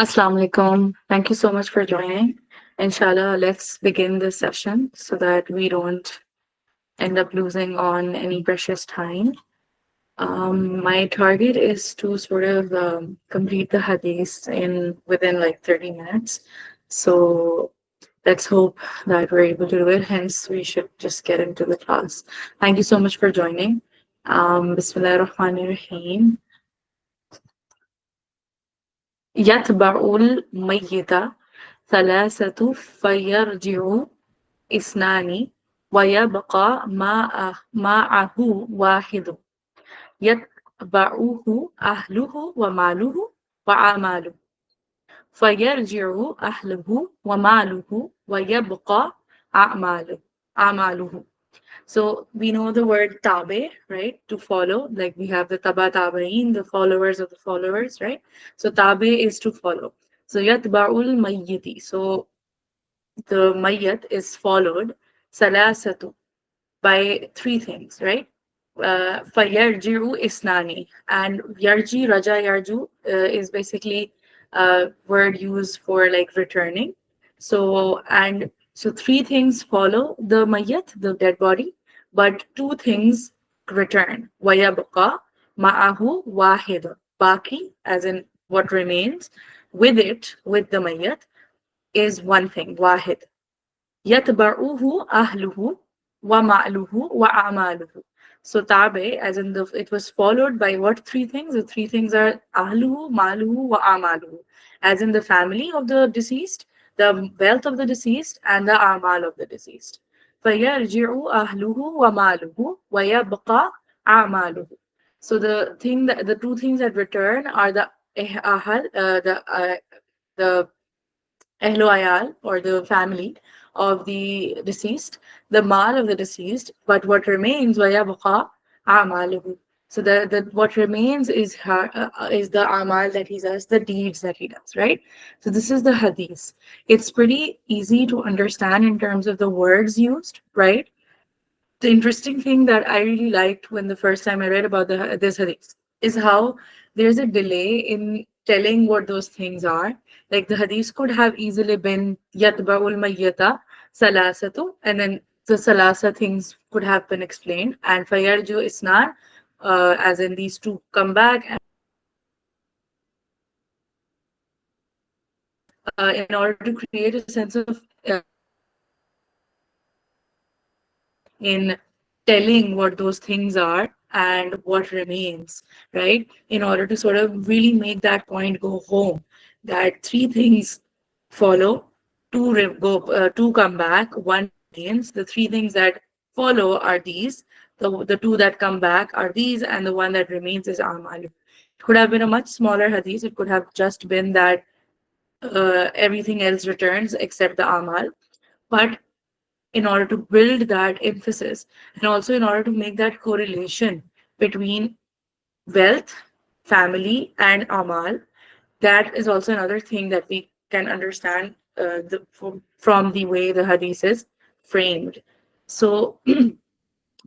Assalamu alaikum. Thank you so much for joining. Inshallah, let's begin this session so that we don't end up losing on any precious time. My target is to sort of complete the hadith in within like 30 minutes. So let's hope that we're able to do it. Hence, we should just get into the class. Thank you so much for joining. Bismillah ar-Rahman ar-Rahim. يتبع الميت ثلاثة فيرجع اثنان ويبقى معه واحد يتبعه أهله وماله وعماله فيرجع أهله وماله ويبقى أعماله. So we know the word tabe, right? To follow. Like we have the taba tabain, the followers of the followers, right? So tabe is to follow. So yatba'ul mayyiti. So the mayyat is followed salasatu by three things, right? Fayarji'u isnani. And yarji, raja yarju is basically a word used for like returning. So three things follow the mayyat, the dead body, but two things return. Wayabqa ma'ahu wahid. Baki, as in what remains, with it, with the mayyat, is one thing, wahid. يتبعه أهله وماله وأعماله. So tabe, as in it was followed by what three things? The three things are ahluhu, maluhu, wa amaluhu. As in the family of the deceased, the wealth of the deceased, and the amal of the deceased. فيرجع أهله وماله ويبقى أعماله. So the two things that return are the the Ehlo Ayal, or the family of the deceased, the mal of the deceased, but what remains, وَيَبْقَى أَعْمَالُهُ. So the what remains is the amal that he does, the deeds that he does, right? So this is the hadith. It's pretty easy to understand in terms of the words used, right? The interesting thing that I really liked when the first time I read about this hadith is how there's a delay in telling what those things are. Like the hadith could have easily been yatba'ul mayyata salasatu, and then the salasa things could have been explained. And fayarju isnan, as in these two come back, in order to create a sense of in telling what those things are and what remains, right? In order to sort of really make that point go home, that three things follow, two come back, one remains. The three things that follow are these. The two that come back are these, and the one that remains is amal. It could have been a much smaller hadith. It could have just been that everything else returns except the amal. But in order to build that emphasis and also in order to make that correlation between wealth, family, and amal, that is also another thing that we can understand from the way the hadith is framed. So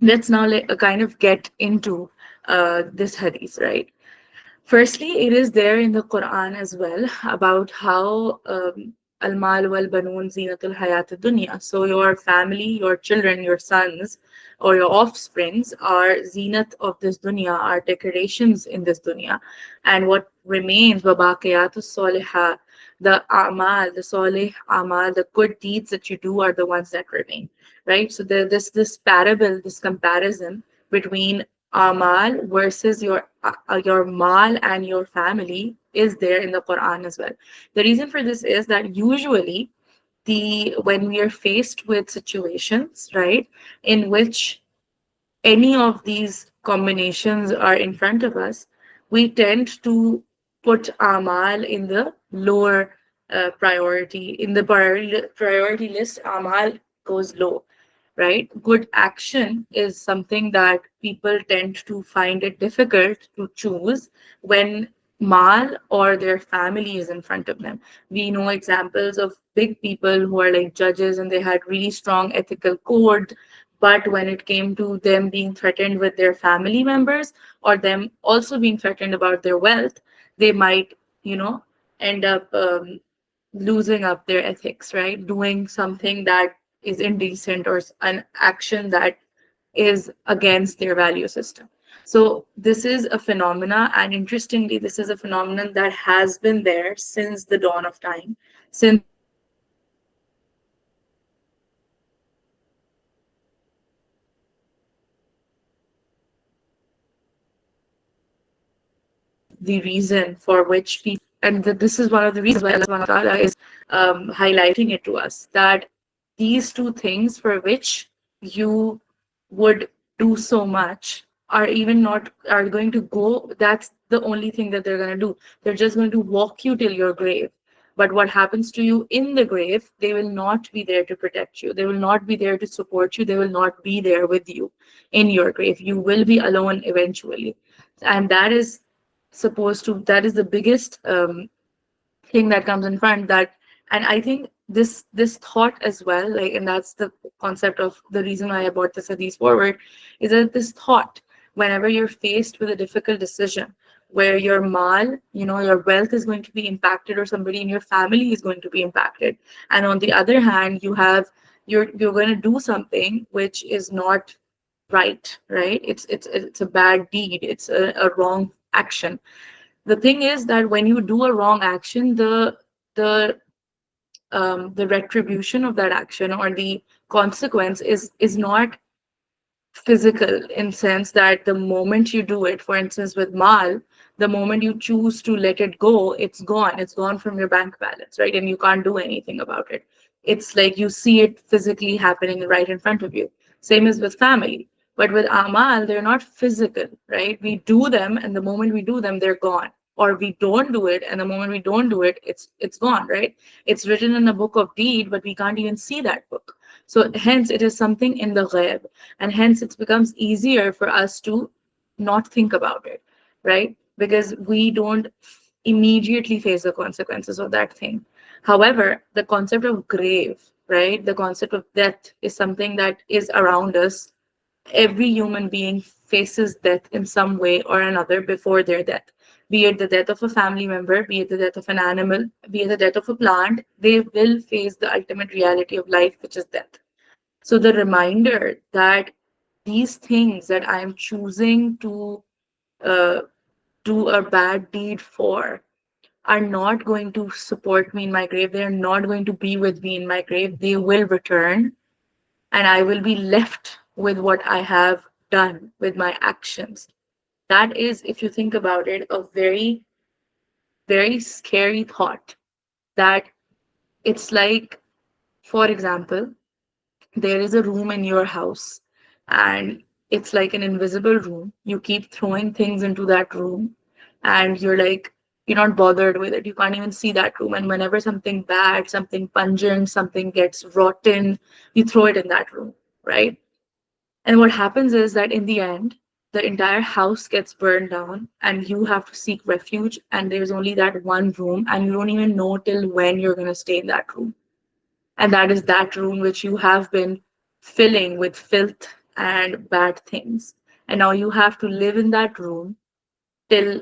let's now kind of get into this hadith, right? Firstly, it is there in the Quran as well about how al-mal wal banun zinatul hayat dunya. So your family, your children, your sons, or your offsprings are zinat of this dunya, are decorations in this dunya. And what remains, wabaqiyatu soliha, the amal, the solih amal, the good deeds that you do are the ones that remain, right? So this parable, this comparison between amal versus your mal and your family is there in the Quran as well. The reason for this is that usually the when we are faced with situations, right, in which any of these combinations are in front of us, we tend to put amal in the lower priority. In the priority list, amal goes low, right? Good action is something that people tend to find it difficult to choose when mal or their family is in front of them. We know examples of big people who are like judges and they had really strong ethical code, but when it came to them being threatened with their family members or them also being threatened about their wealth, they might, you know, end up losing up their ethics, right? Doing something that is indecent or an action that is against their value system. So this is a phenomena, and interestingly, this is a phenomenon that has been there since the dawn of time, since the reason for which people, and this is one of the reasons why Allah subhanahu wa ta'ala is highlighting it to us, that these two things for which you would do so much are even not are going to go, that's the only thing that they're going to do. They're just going to walk you till your grave. But what happens to you in the grave, they will not be there to protect you. They will not be there to support you. They will not be there with you in your grave. You will be alone eventually. And that is supposed to, that is the biggest thing that comes in front, that, and I think this thought as well, like, and that's the concept of the reason why I brought this hadith forward, is that this thought, whenever you're faced with a difficult decision where your mal, your wealth is going to be impacted, or somebody in your family is going to be impacted, and on the other hand you have, you're going to do something which is not right, it's a bad deed, it's a wrong action. The thing is that when you do a wrong action, the the retribution of that action, or the consequence, is not physical, in sense that the moment you do it, for instance with mal, the moment you choose to let it go, it's gone from your bank balance, right? And you can't do anything about it. It's like you see it physically happening right in front of you. Same as with family. But with amal, they're not physical, right? We do them, and the moment we do them, they're gone. Or we don't do it, and the moment we don't do it, it's gone, right? It's written in a book of deed, but we can't even see that book. So hence it is something in the ghaib, and hence it becomes easier for us to not think about it, right? Because we don't immediately face the consequences of that thing. However, the concept of grave, right, the concept of death is something that is around us. Every human being faces death in some way or another before their death, be it the death of a family member, be it the death of an animal, be it the death of a plant. They will face the ultimate reality of life, which is death. So the reminder that these things that I am choosing to uh, do a bad deed for are not going to support me in my grave. They are not going to be with me in my grave. They will return, and I will be left with what I have done with my actions. That is, if you think about it, a very, very scary thought. That it's like, for example, there is a room in your house, and it's like an invisible room. You keep throwing things into that room, and you're not bothered with it. You can't even see that room. And whenever something bad, something pungent, something gets rotten, you throw it in that room, right? And what happens is that in the end, the entire house gets burned down, and you have to seek refuge. And there's only that one room, and you don't even know till when you're going to stay in that room. And that is that room which you have been filling with filth and bad things. And now you have to live in that room till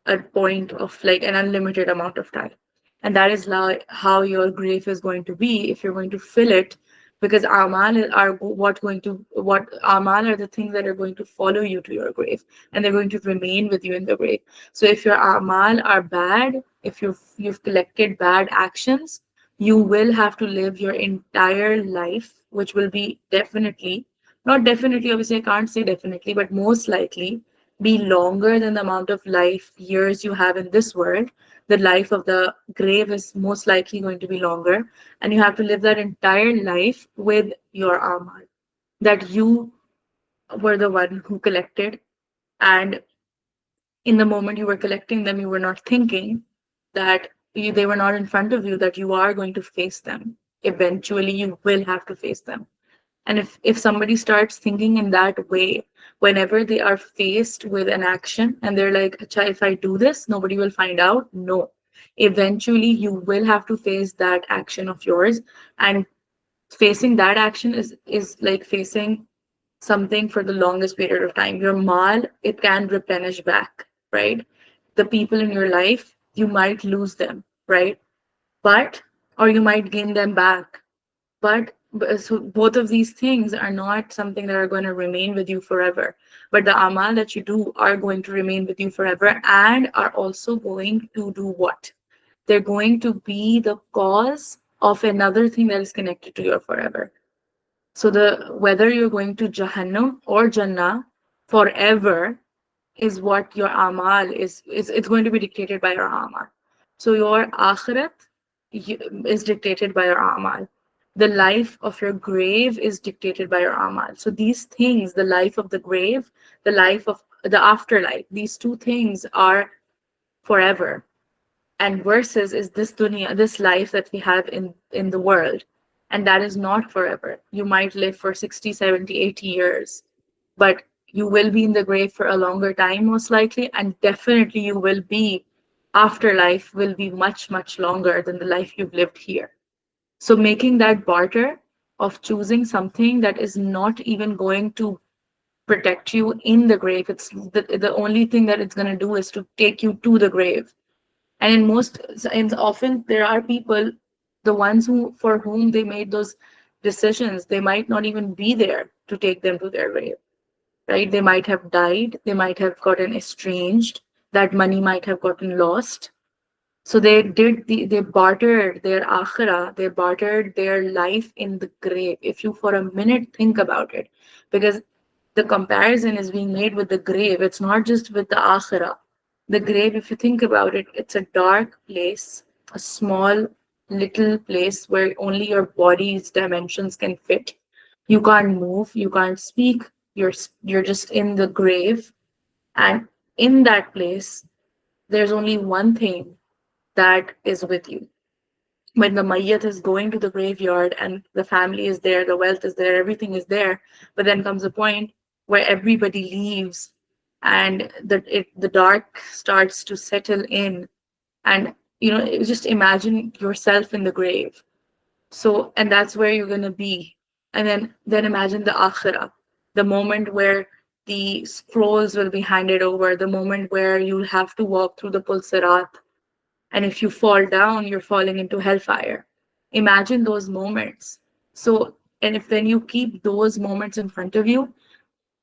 a point of like an unlimited amount of time. And that is how your grave is going to be if you're going to fill it, because what amal are the things that are going to follow you to your grave, and they're going to remain with you in the grave. So if your amal are bad, if you've collected bad actions, you will have to live your entire life, which will be definitely, not definitely, obviously I can't say definitely, but most likely be longer than the amount of life years you have in this world. The life of the grave is most likely going to be longer, and you have to live that entire life with your amal that you were the one who collected. And in the moment you were collecting them, you were not thinking that they were not in front of you, that you are going to face them. Eventually, you will have to face them. And if somebody starts thinking in that way, whenever they are faced with an action and they're like, "Acha, if I do this, nobody will find out." No. Eventually, you will have to face that action of yours. And facing that action is like facing something for the longest period of time. Your mal, it can replenish back, right? The people in your life, you might lose them, right? But, or you might gain them back. But so both of these things are not something that are going to remain with you forever. But the amal that you do are going to remain with you forever and are also going to do what? They're going to be the cause of another thing that is connected to your forever. So the whether you're going to Jahannam or Jannah forever is what your amal is it's going to be dictated by your amal. So your akhirat is dictated by your amal. The life of your grave is dictated by your amal. So these things, the life of the grave, the life of the afterlife, these two things are forever. And versus is this dunya, this life that we have in the world, and that is not forever. You might live for 60, 70, 80 years, but you will be in the grave for a longer time most likely, and definitely you will be, afterlife will be much much longer than the life you've lived here. So making that barter of choosing something that is not even going to protect you in the grave, it's the only thing that it's going to do is to take you to the grave. And in most, and often there are people, the ones who for whom they made those decisions, they might not even be there to take them to their grave, right? They might have died, they might have gotten estranged, that money might have gotten lost. So they bartered their akhirah, they bartered their life in the grave. If you for a minute think about it, because the comparison is being made with the grave, it's not just with the akhirah. The grave, if you think about it, it's a dark place, a small little place where only your body's dimensions can fit. You can't move, you can't speak, you're just in the grave. And in that place, there's only one thing that is with you. When the mayyat is going to the graveyard and the family is there, the wealth is there, everything is there, but then comes a point where everybody leaves and the dark starts to settle in. And just imagine yourself in the grave. So, and that's where you're going to be. And then imagine the akhirah, the moment where the scrolls will be handed over, the moment where you'll have to walk through the pulsirat, and if you fall down, you're falling into hellfire. Imagine those moments. So, and if then you keep those moments in front of you,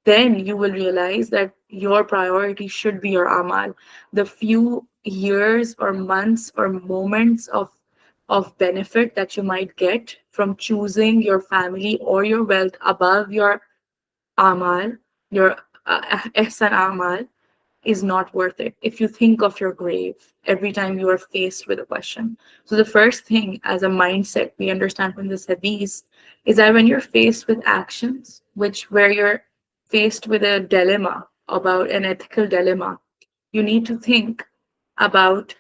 then you will realize that your priority should be your amal. The few years or months or moments of benefit that you might get from choosing your family or your wealth above your amal, your ihsan amal, is not worth it if you think of your grave every time you are faced with a question. So the first thing as a mindset we understand from this hadith is that when you're faced with actions, which where you're faced with a dilemma about an ethical dilemma, you need to think about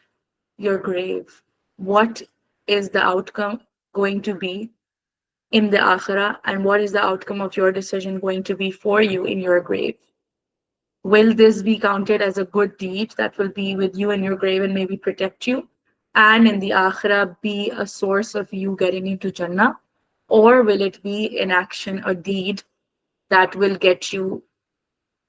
your grave. What is the outcome going to be in the akhirah, and what is the outcome of your decision going to be for you in your grave? Will this be counted as a good deed that will be with you in your grave and maybe protect you? And in the akhirah, be a source of you getting into Jannah? Or will it be an action, a deed that will get you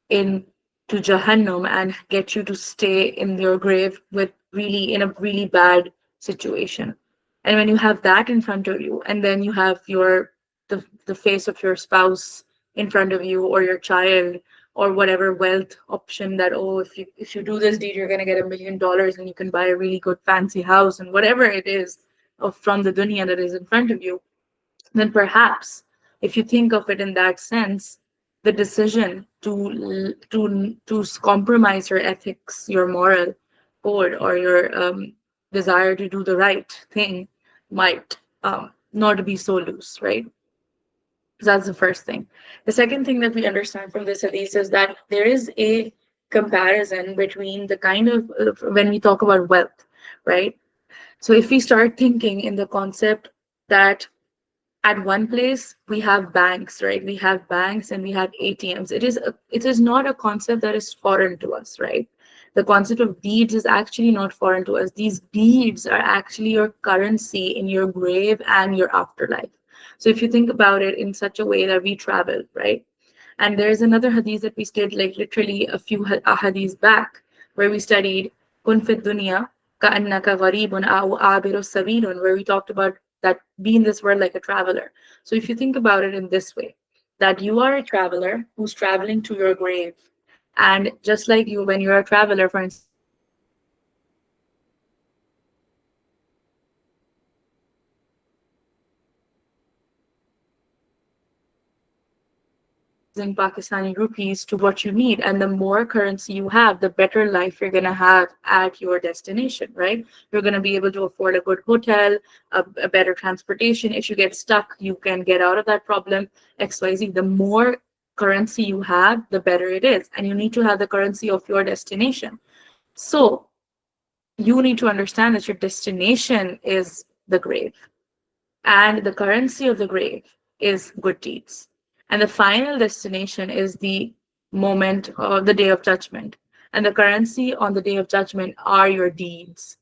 into Jahannam and get you to stay in your grave with really in a really bad situation? And when you have that in front of you, and then you have the face of your spouse in front of you, or your child, or whatever wealth option that, oh, if you do this deed, you're gonna get $1 million and you can buy a really good fancy house and whatever it is of from the dunya that is in front of you, then perhaps if you think of it in that sense, the decision to compromise your ethics, your moral code, or your desire to do the right thing might not be so loose, right? So that's the first thing. The second thing that we understand from this hadith is that there is a comparison between the kind of when we talk about wealth, right? So if we start thinking in the concept that at one place we have banks, right? We have banks and we have ATMs. It is not a concept that is foreign to us, right? The concept of deeds is actually not foreign to us. These deeds are actually your currency in your grave and your afterlife. So if you think about it in such a way that we travel, right? And there's another hadith that we studied like literally a few hadiths back, where we studied kun fit dunya كَأَنَّكَ غَرِيبٌ أَوْ عَابِرُ السَّبِيلٌ, where we talked about that be in this world like a traveler. So if you think about it in this way, that you are a traveler who's traveling to your grave, and just like you, when you're a traveler, for instance, in Pakistani rupees to what you need. And the more currency you have, the better life you're going to have at your destination, right? You're going to be able to afford a good hotel, a better transportation. If you get stuck, you can get out of that problem. XYZ. The more currency you have, the better it is. And you need to have the currency of your destination. So you need to understand that your destination is the grave. And the currency of the grave is good deeds. And the final destination is the moment of the day of judgment. And the currency on the day of judgment are your deeds.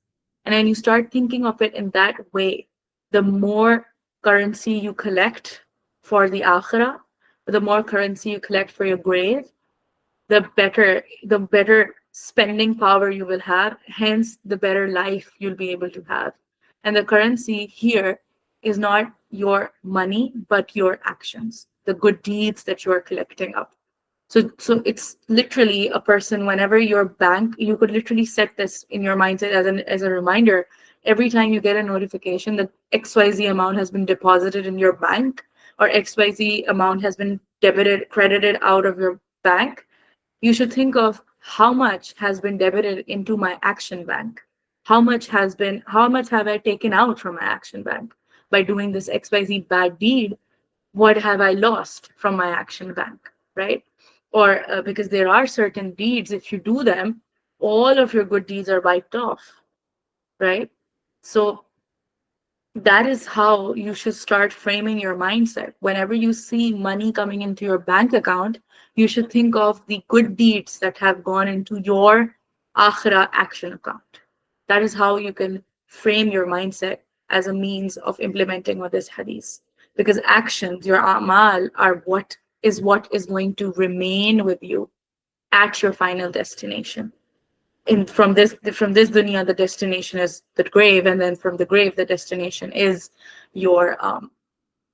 And then you start thinking of it in that way, the more currency you collect for the akhirah, the more currency you collect for your grave, the better spending power you will have, hence the better life you'll be able to have. And the currency here is not your money but your actions, the good deeds that you are collecting up. So it's literally a person, whenever your bank, you could literally set this in your mindset as a reminder. Every time you get a notification that XYZ amount has been deposited in your bank, or XYZ amount has been debited, credited out of your bank, you should think of how much has been debited into my action bank. How much have I taken out from my action bank by doing this XYZ bad deed? What have I lost from my action bank, right? Or because there are certain deeds, if you do them, all of your good deeds are wiped off, right? So that is how you should start framing your mindset. Whenever you see money coming into your bank account, you should think of the good deeds that have gone into your akhira action account. That is how you can frame your mindset as a means of implementing what this hadith. Because actions, your amal, are what is going to remain with you at your final destination. In from this dunya, the destination is the grave, and then from the grave, the destination is your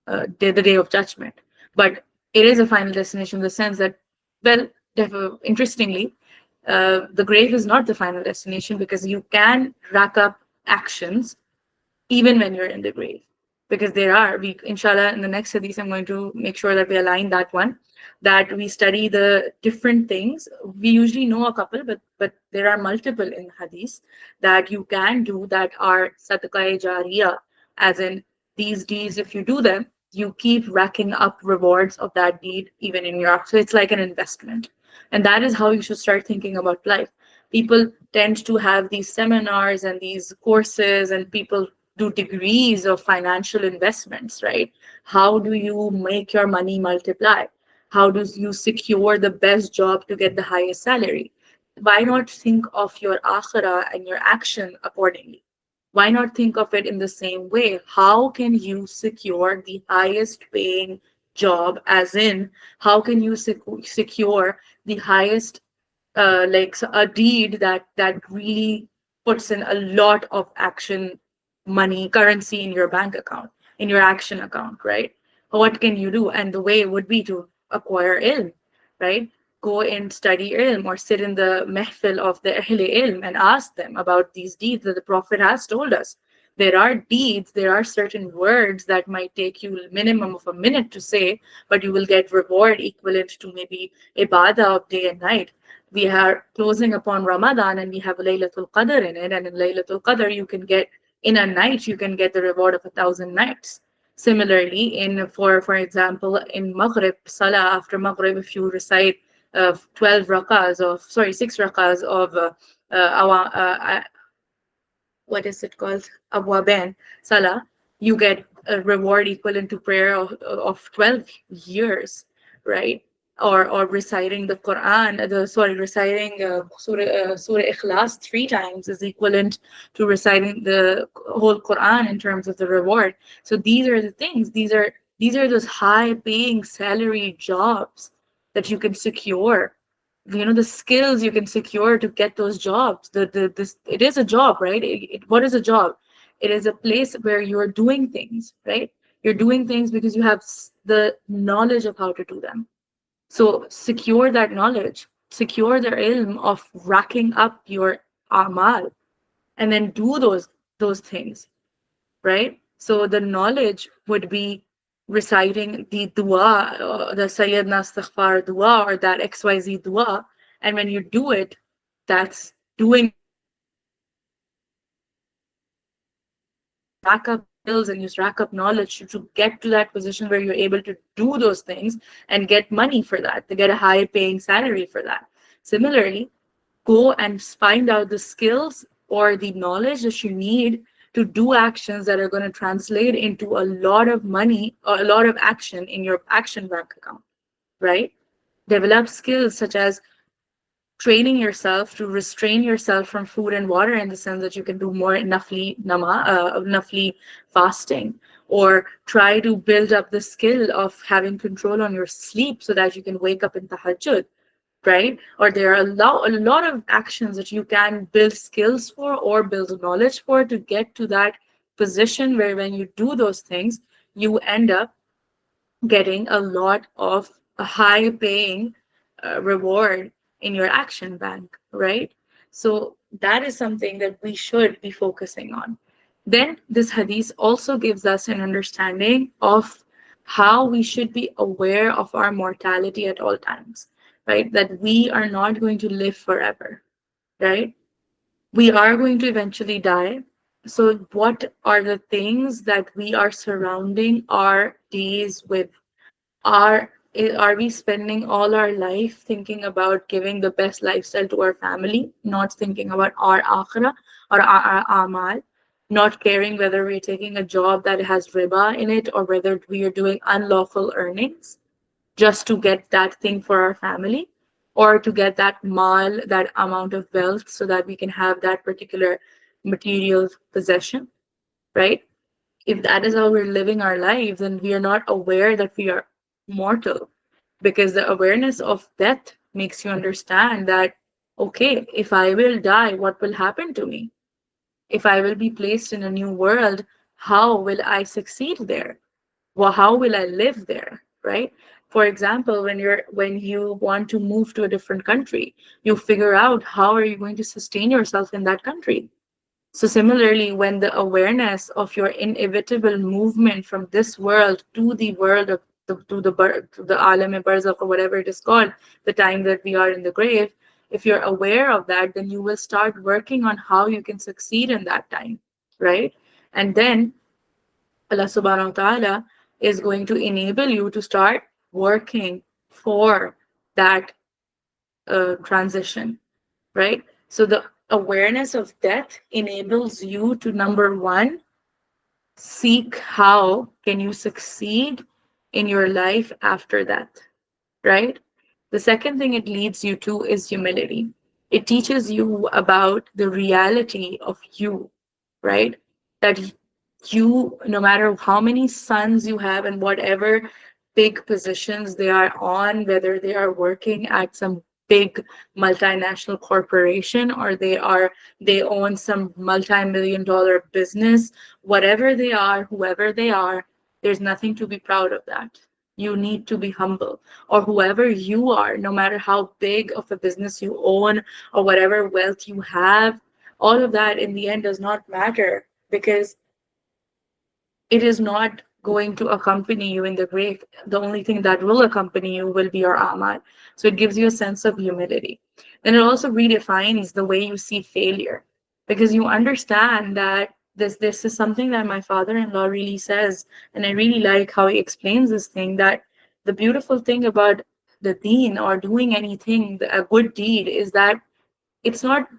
the day of judgment. But it is a final destination in the sense that, well, interestingly, the grave is not the final destination, because you can rack up actions even when you're in the grave. Because there are, we, inshallah, in the next hadith, I'm going to make sure that we align that one, that we study the different things. We usually know a couple, but there are multiple in hadith that you can do that are sadaqah jariyah, as in these deeds, if you do them, you keep racking up rewards of that deed even in your, so it's like an investment. And that is how you should start thinking about life. People tend to have these seminars and these courses, and people do degrees of financial investments, right? How do you make your money multiply? How do you secure the best job to get the highest salary? Why not think of your akhirah and your action accordingly? Why not think of it in the same way? How can you secure the highest paying job, as in, how can you secure the highest a deed that really puts in a lot of action money currency in your bank account, in your action account, right? What can you do? And the way would be to acquire ilm, right? Go and study ilm, or sit in the mehfil of the ahl ilm and ask them about these deeds that the prophet has told us. There are deeds, there are certain words that might take you a minimum of a minute to say, but you will get reward equivalent to maybe ibadah of day and night. We are closing upon Ramadan, and we have Laylatul Qadr in it. And in Laylatul Qadr, you can get, in a night, you can get the reward of 1,000 nights. Similarly, for example, in Maghrib, Salah, after Maghrib, if you recite 12 rakahs of, sorry, 6 rakahs of what is it called? Abwaben Salah, you get a reward equivalent to prayer of 12 years, right? Or reciting the Quran, reciting Surah Ikhlas 3 times is equivalent to reciting the whole Quran in terms of the reward. So these are the things. These are those high-paying salary jobs that you can secure the skills you can secure to get those jobs. This, it is a job, right? What is a job? It is a place where you're doing things, right? You're doing things because you have the knowledge of how to do them. So secure that knowledge, secure the ilm of racking up your amal, and then do those things, right? So the knowledge would be reciting the dua, the Sayyidna Istighfar dua, or that XYZ dua. And when you do it, that's doing rack up skills and you rack up knowledge to get to that position where you're able to do those things and get money for that, to get a high paying salary for that. Similarly, go and find out the skills or the knowledge that you need to do actions that are going to translate into a lot of money or a lot of action in your action bank account, right? Develop skills such as training yourself to restrain yourself from food and water, in the sense that you can do more nafli fasting, or try to build up the skill of having control on your sleep so that you can wake up in tahajjud, right? Or there are a lot of actions that you can build skills for or build knowledge for to get to that position where when you do those things, you end up getting a lot of a high paying reward in your action bank, right? So that is something that we should be focusing on. Then this hadith also gives us an understanding of how we should be aware of our mortality at all times, right? That we are not going to live forever, right? We are going to eventually die. So, what are the things that we are surrounding our days with? Are we spending all our life thinking about giving the best lifestyle to our family, not thinking about our akhirah or our amal, not caring whether we're taking a job that has riba in it or whether we are doing unlawful earnings just to get that thing for our family, or to get that mal, that amount of wealth, so that we can have that particular material possession, right? If that is how we're living our lives, then we are not aware that we are mortal, because the awareness of death makes you understand that, okay, if I will die, what will happen to me? If I will be placed in a new world, how will I succeed there? Well, how will I live there, right? For example, when you want to move to a different country, you figure out how are you going to sustain yourself in that country. So similarly, when the awareness of your inevitable movement from this world to the world of to the alam barzakh, or whatever it is called, the time that we are in the grave, if you're aware of that, then you will start working on how you can succeed in that time, right? And then Allah subhanahu wa ta'ala is going to enable you to start working for that transition, right? So the awareness of death enables you to, number one, seek how can you succeed in your life after that, right? The second thing it leads you to is humility. It teaches you about the reality of you, right? That you, no matter how many sons you have and whatever big positions they are on, whether they are working at some big multinational corporation or they own some multi-million dollar business, whatever they are, whoever they are, there's nothing to be proud of that. You need to be humble. Or whoever you are, no matter how big of a business you own or whatever wealth you have, all of that in the end does not matter, because it is not going to accompany you in the grave. The only thing that will accompany you will be your amal. So it gives you a sense of humility. Then it also redefines the way you see failure, because you understand that this is something that my father-in-law really says, and I really like how he explains this thing, that the beautiful thing about the deen or doing anything, a good deed, is that it's not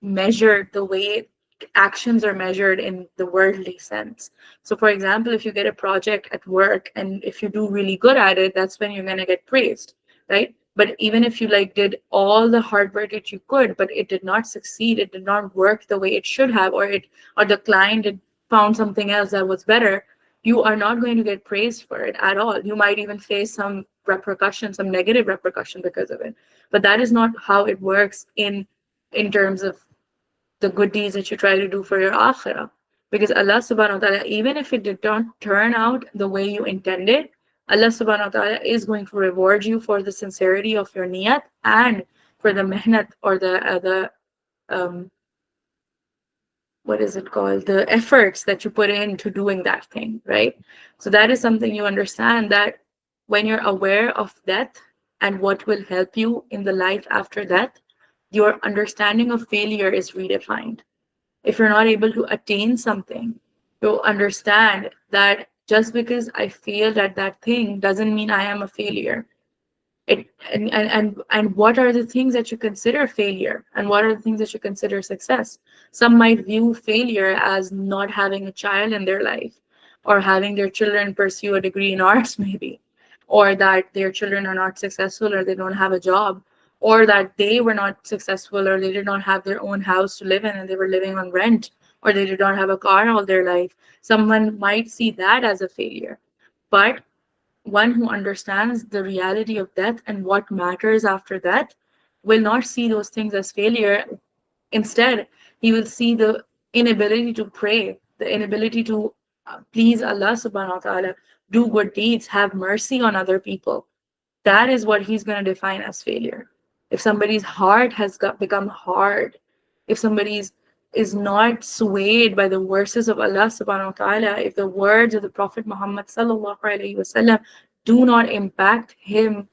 measured the way actions are measured in the worldly sense. So, for example, if you get a project at work and if you do really good at it, that's when you're going to get praised, right? But even if you like did all the hard work that you could, but it did not succeed, it did not work the way it should have, or the client had found something else that was better, you are not going to get praised for it at all. You might even face some repercussion, some negative repercussion because of it. But that is not how it works in terms of the good deeds that you try to do for your akhirah. Because Allah subhanahu wa ta'ala, even if it did not turn out the way you intended, Allah subhanahu wa ta'ala is going to reward you for the sincerity of your niyat and for the mehnat or the um, what is it called, the efforts that you put into doing that thing, right? So that is something you understand, that when you're aware of death and what will help you in the life after death, your understanding of failure is redefined. If you're not able to attain something, you understand that just because I failed at that thing doesn't mean I am a failure. It and what are the things that you consider failure and what are the things that you consider success? Some might view failure as not having a child in their life, or having their children pursue a degree in arts maybe, or that their children are not successful or they don't have a job, or that they were not successful or they did not have their own house to live in and they were living on rent, or they did not have a car all their life. Someone might see that as a failure. But one who understands the reality of death and what matters after death will not see those things as failure. Instead, he will see the inability to pray, the inability to please Allah subhanahu wa ta'ala, do good deeds, have mercy on other people. That is what he's going to define as failure. If somebody's heart has become hard, if somebody's is not swayed by the verses of Allah subhanahu wa ta'ala, if the words of the Prophet Muhammad sallallahu alaihi wasallam do not impact him,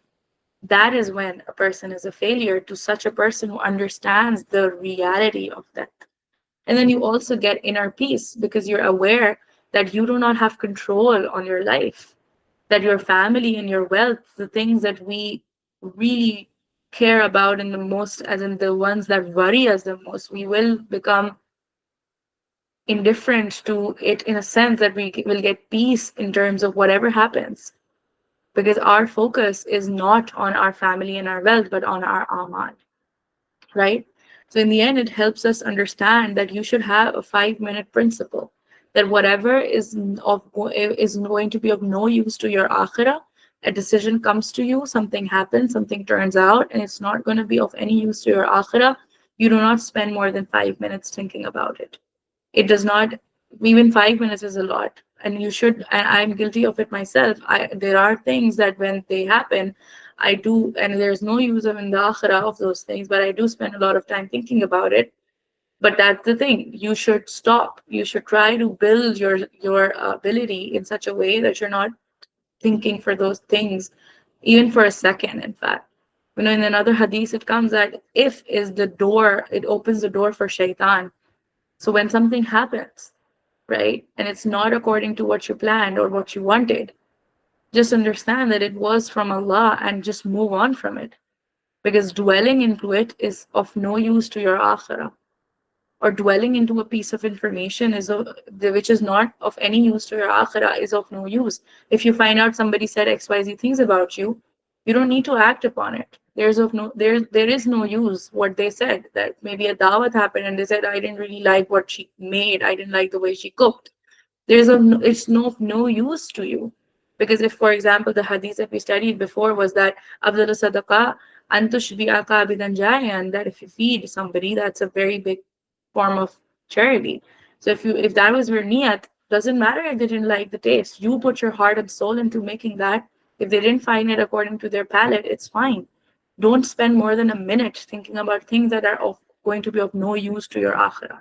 that is when a person is a failure to such a person who understands the reality of death. And then you also get inner peace because you're aware that you do not have control on your life, that your family and your wealth, the things that we really care about in the most, as in the ones that worry us the most, we will become indifferent to it in a sense that we will get peace in terms of whatever happens, because our focus is not on our family and our wealth, but on our amal, right? So in the end, it helps us understand that you should have a 5 minute principle, that whatever is going to be of no use to your akhirah, a decision comes to you, something happens, something turns out, and it's not going to be of any use to your akhirah, you do not spend more than 5 minutes thinking about it. It does not, even 5 minutes is a lot. And you should, and I'm guilty of it myself. There are things that when they happen, I do, and there's no use of in the akhirah of those things, but I do spend a lot of time thinking about it. But that's the thing. You should stop. You should try to build your ability in such a way that you're not thinking for those things, even for a second, in fact. You know, in another hadith, it comes that if is the door, it opens the door for shaitan. So when something happens, right, and it's not according to what you planned or what you wanted, just understand that it was from Allah and just move on from it. Because dwelling into it is of no use to your akhirah. Or dwelling into a piece of information which is not of any use to your akhirah is of no use. If you find out somebody said XYZ things about you, you don't need to act upon it. There is no use what they said. That maybe a dawat happened and they said, I didn't really like what she made, I didn't like the way she cooked. It's no use to you. Because if, for example, the hadith that we studied before was that Abdul Sadaqa antushbi'a qabidan jariyan, that if you feed somebody, that's a very big form of charity. So if that was your niyat, doesn't matter if they didn't like the taste. You put your heart and soul into making that. If they didn't find it according to their palate, it's fine. Don't spend more than a minute thinking about things that are going to be of no use to your akhirah.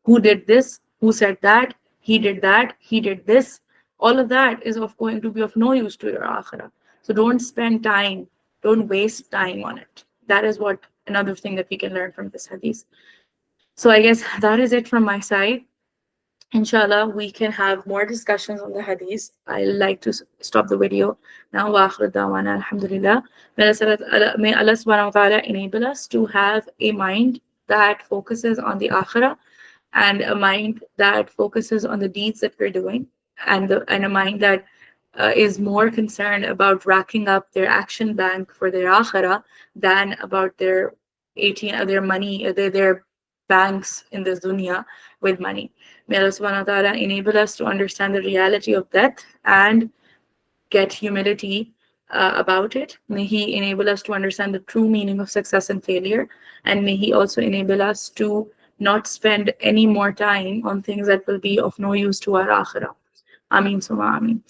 Who did this? Who said that? He did that. He did this. All of that is going to be of no use to your akhirah. So don't spend time. Don't waste time on it. That is what another thing that we can learn from this hadith. So I guess that is it from my side. Inshallah, we can have more discussions on the hadith. I like to stop the video now. Wa akhir da'wana alhamdulillah. May Allah subhanahu wa ta'ala enable us to have a mind that focuses on the akhirah, and a mind that focuses on the deeds that we're doing, and a mind that is more concerned about racking up their action bank for their akhirah than about their 18 their money, their banks in this dunya with money. May Allah subhanahu wa ta'ala enable us to understand the reality of death and get humility about it. May He enable us to understand the true meaning of success and failure. And may He also enable us to not spend any more time on things that will be of no use to our akhirah. Ameen summa ameen.